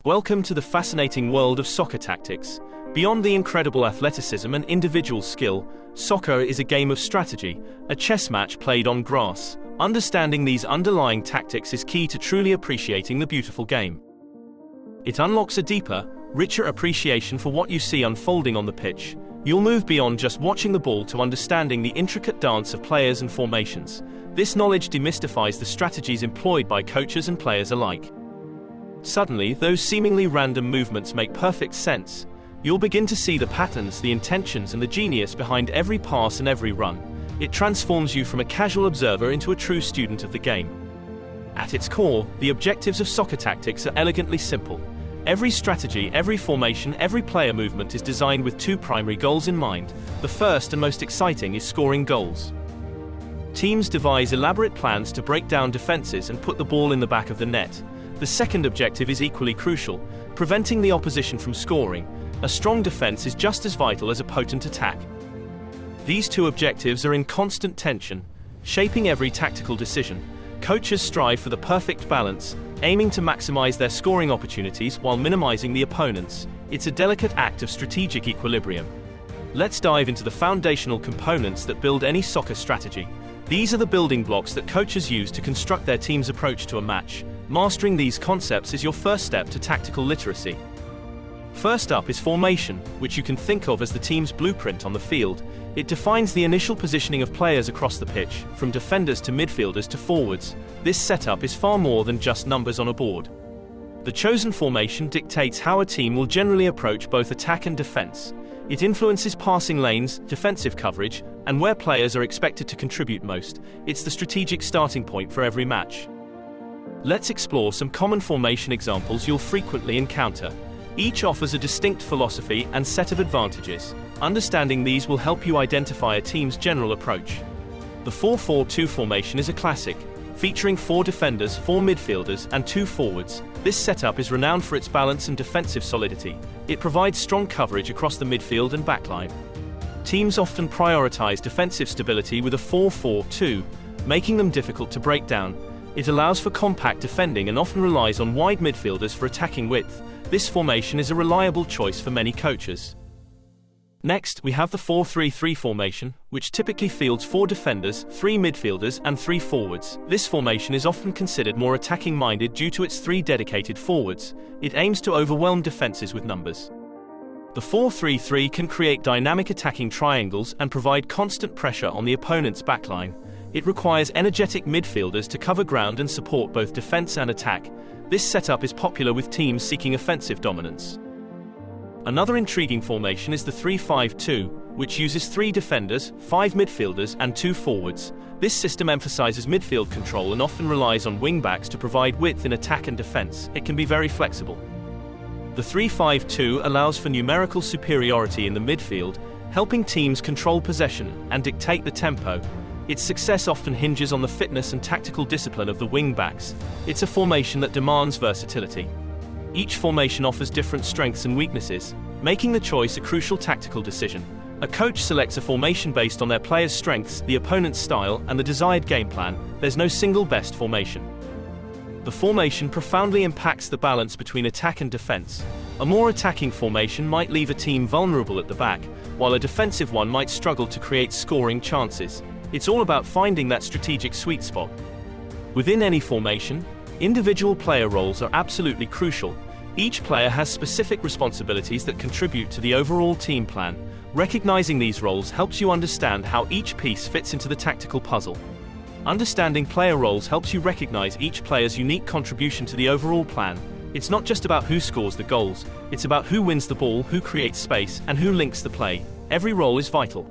Welcome to the fascinating world of soccer tactics. Beyond the incredible athleticism and individual skill, soccer is a game of strategy, a chess match played on grass. Understanding these underlying tactics is key to truly appreciating the beautiful game. It unlocks a deeper, richer appreciation for what you see unfolding on the pitch. You'll move beyond just watching the ball to understanding the intricate dance of players and formations. This knowledge demystifies the strategies employed by coaches and players alike. Suddenly, those seemingly random movements make perfect sense. You'll begin to see the patterns, the intentions, and the genius behind every pass and every run. It transforms you from a casual observer into a true student of the game. At its core, the objectives of soccer tactics are elegantly simple. Every strategy, every formation, every player movement is designed with two primary goals in mind. The first and most exciting is scoring goals. Teams devise elaborate plans to break down defenses and put the ball in the back of the net. The second objective is equally crucial, preventing the opposition from scoring. A strong defense is just as vital as a potent attack. These two objectives are in constant tension, shaping every tactical decision. Coaches strive for the perfect balance, aiming to maximize their scoring opportunities while minimizing the opponents. It's a delicate act of strategic equilibrium. Let's dive into the foundational components that build any soccer strategy. These are the building blocks that coaches use to construct their team's approach to a match. Mastering these concepts is your first step to tactical literacy. First up is formation, which you can think of as the team's blueprint on the field. It defines the initial positioning of players across the pitch, from defenders to midfielders to forwards. This setup is far more than just numbers on a board. The chosen formation dictates how a team will generally approach both attack and defense. It influences passing lanes, defensive coverage, and where players are expected to contribute most. It's the strategic starting point for every match. Let's explore some common formation examples you'll frequently encounter. Each offers a distinct philosophy and set of advantages. Understanding these will help you identify a team's general approach. The 4-4-2 formation is a classic, featuring 4 defenders, 4 midfielders, and 2 forwards. This setup is renowned for its balance and defensive solidity. It provides strong coverage across the midfield and backline. Teams often prioritize defensive stability with a 4-4-2, making them difficult to break down. It allows for compact defending and often relies on wide midfielders for attacking width. This formation is a reliable choice for many coaches. Next, we have the 4-3-3 formation, which typically fields 4 defenders, 3 midfielders, and 3 forwards. This formation is often considered more attacking-minded due to its 3 dedicated forwards. It aims to overwhelm defenses with numbers. The 4-3-3 can create dynamic attacking triangles and provide constant pressure on the opponent's backline. It requires energetic midfielders to cover ground and support both defense and attack. This setup is popular with teams seeking offensive dominance. Another intriguing formation is the 3-5-2, which uses 3 defenders, 5 midfielders, and 2 forwards. This system emphasizes midfield control and often relies on wingbacks to provide width in attack and defense. It can be very flexible. The 3-5-2 allows for numerical superiority in the midfield, helping teams control possession and dictate the tempo. Its success often hinges on the fitness and tactical discipline of the wing-backs. It's a formation that demands versatility. Each formation offers different strengths and weaknesses, making the choice a crucial tactical decision. A coach selects a formation based on their players' strengths, the opponent's style, and the desired game plan. There's no single best formation. The formation profoundly impacts the balance between attack and defense. A more attacking formation might leave a team vulnerable at the back, while a defensive one might struggle to create scoring chances. It's all about finding that strategic sweet spot. Within any formation, individual player roles are absolutely crucial. Each player has specific responsibilities that contribute to the overall team plan. Recognizing these roles helps you understand how each piece fits into the tactical puzzle. Understanding player roles helps you recognize each player's unique contribution to the overall plan. It's not just about who scores the goals, it's about who wins the ball, who creates space, and who links the play. Every role is vital.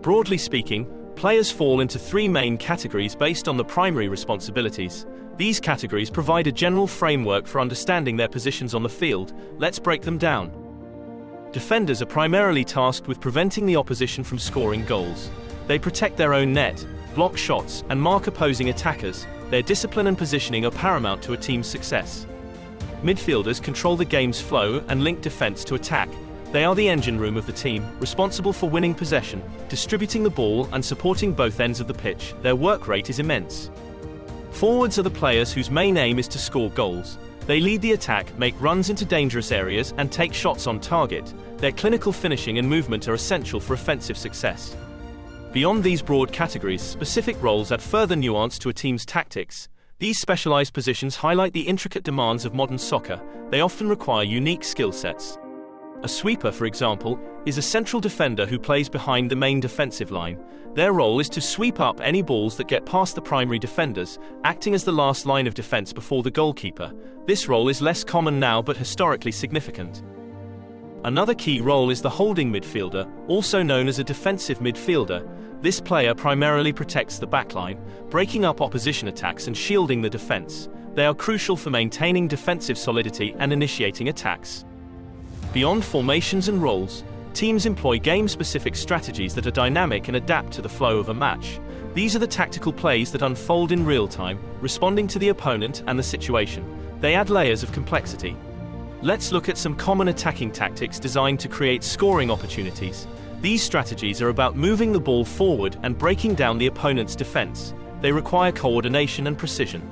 Broadly speaking, players fall into 3 main categories based on the primary responsibilities. These categories provide a general framework for understanding their positions on the field. Let's break them down. Defenders are primarily tasked with preventing the opposition from scoring goals. They protect their own net, block shots, and mark opposing attackers. Their discipline and positioning are paramount to a team's success. Midfielders control the game's flow and link defense to attack. They are the engine room of the team, responsible for winning possession, distributing the ball, and supporting both ends of the pitch. Their work rate is immense. Forwards are the players whose main aim is to score goals. They lead the attack, make runs into dangerous areas, and take shots on target. Their clinical finishing and movement are essential for offensive success. Beyond these broad categories, specific roles add further nuance to a team's tactics. These specialized positions highlight the intricate demands of modern soccer. They often require unique skill sets. A sweeper, for example, is a central defender who plays behind the main defensive line. Their role is to sweep up any balls that get past the primary defenders, acting as the last line of defense before the goalkeeper. This role is less common now but historically significant. Another key role is the holding midfielder, also known as a defensive midfielder. This player primarily protects the backline, breaking up opposition attacks and shielding the defense. They are crucial for maintaining defensive solidity and initiating attacks. Beyond formations and roles, teams employ game-specific strategies that are dynamic and adapt to the flow of a match. These are the tactical plays that unfold in real time, responding to the opponent and the situation. They add layers of complexity. Let's look at some common attacking tactics designed to create scoring opportunities. These strategies are about moving the ball forward and breaking down the opponent's defense. They require coordination and precision.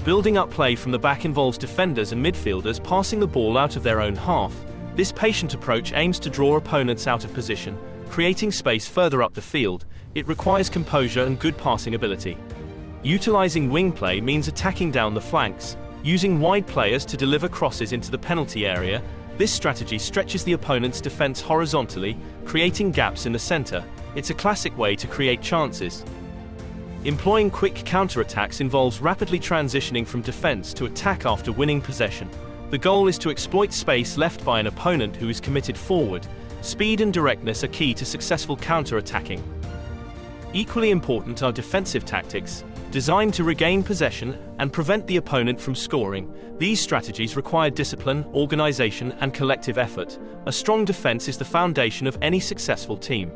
Building up play from the back involves defenders and midfielders passing the ball out of their own half. This patient approach aims to draw opponents out of position, creating space further up the field. It requires composure and good passing ability. Utilizing wing play means attacking down the flanks, using wide players to deliver crosses into the penalty area. This strategy stretches the opponent's defense horizontally, creating gaps in the center. It's a classic way to create chances. Employing quick counterattacks involves rapidly transitioning from defense to attack after winning possession. The goal is to exploit space left by an opponent who is committed forward. Speed and directness are key to successful counter-attacking. Equally important are defensive tactics, designed to regain possession and prevent the opponent from scoring. These strategies require discipline, organization, and collective effort. A strong defense is the foundation of any successful team.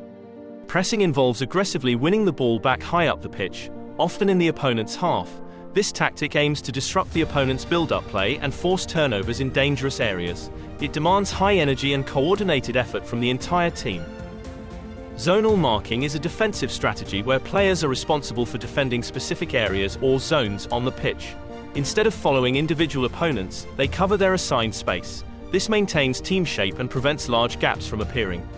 Pressing involves aggressively winning the ball back high up the pitch, often in the opponent's half. This tactic aims to disrupt the opponent's build-up play and force turnovers in dangerous areas. It demands high energy and coordinated effort from the entire team. Zonal marking is a defensive strategy where players are responsible for defending specific areas or zones on the pitch. Instead of following individual opponents, they cover their assigned space. This maintains team shape and prevents large gaps from appearing.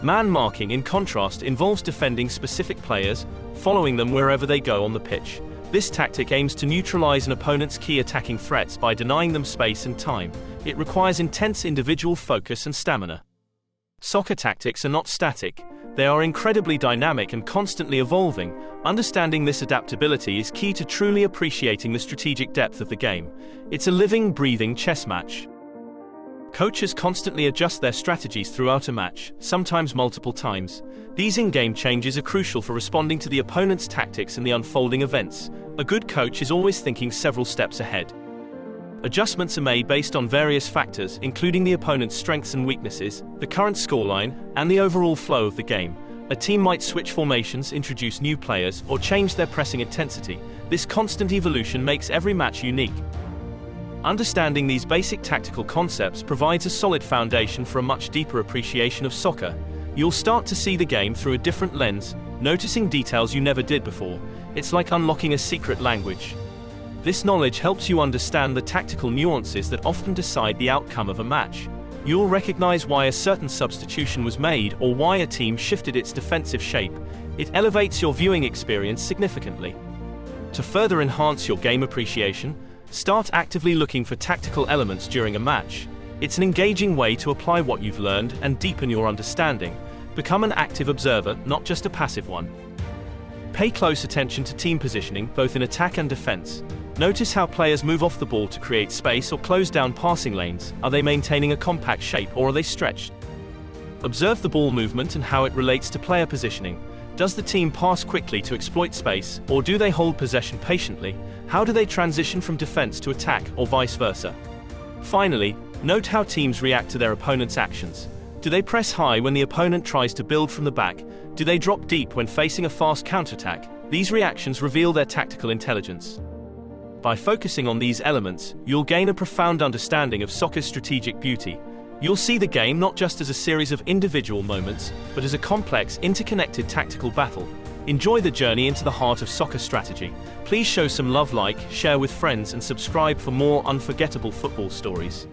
Man marking, in contrast, involves defending specific players, following them wherever they go on the pitch. This tactic aims to neutralize an opponent's key attacking threats by denying them space and time. It requires intense individual focus and stamina. Soccer tactics are not static. They are incredibly dynamic and constantly evolving. Understanding this adaptability is key to truly appreciating the strategic depth of the game. It's a living, breathing chess match. Coaches constantly adjust their strategies throughout a match, sometimes multiple times. These in-game changes are crucial for responding to the opponent's tactics and the unfolding events. A good coach is always thinking several steps ahead. Adjustments are made based on various factors, including the opponent's strengths and weaknesses, the current scoreline, and the overall flow of the game. A team might switch formations, introduce new players, or change their pressing intensity. This constant evolution makes every match unique. Understanding these basic tactical concepts provides a solid foundation for a much deeper appreciation of soccer. You'll start to see the game through a different lens, noticing details you never did before. It's like unlocking a secret language. This knowledge helps you understand the tactical nuances that often decide the outcome of a match. You'll recognize why a certain substitution was made or why a team shifted its defensive shape. It elevates your viewing experience significantly. To further enhance your game appreciation, start actively looking for tactical elements during a match. It's an engaging way to apply what you've learned and deepen your understanding. Become an active observer, not just a passive one. Pay close attention to team positioning, both in attack and defense. Notice how players move off the ball to create space or close down passing lanes. Are they maintaining a compact shape or are they stretched? Observe the ball movement and how it relates to player positioning. Does the team pass quickly to exploit space, or do they hold possession patiently? How do they transition from defense to attack, or vice versa? Finally, note how teams react to their opponent's actions. Do they press high when the opponent tries to build from the back? Do they drop deep when facing a fast counterattack? These reactions reveal their tactical intelligence. By focusing on these elements, you'll gain a profound understanding of soccer's strategic beauty. You'll see the game not just as a series of individual moments, but as a complex, interconnected tactical battle. Enjoy the journey into the heart of soccer strategy. Please show some love, like, share with friends, and subscribe for more unforgettable football stories.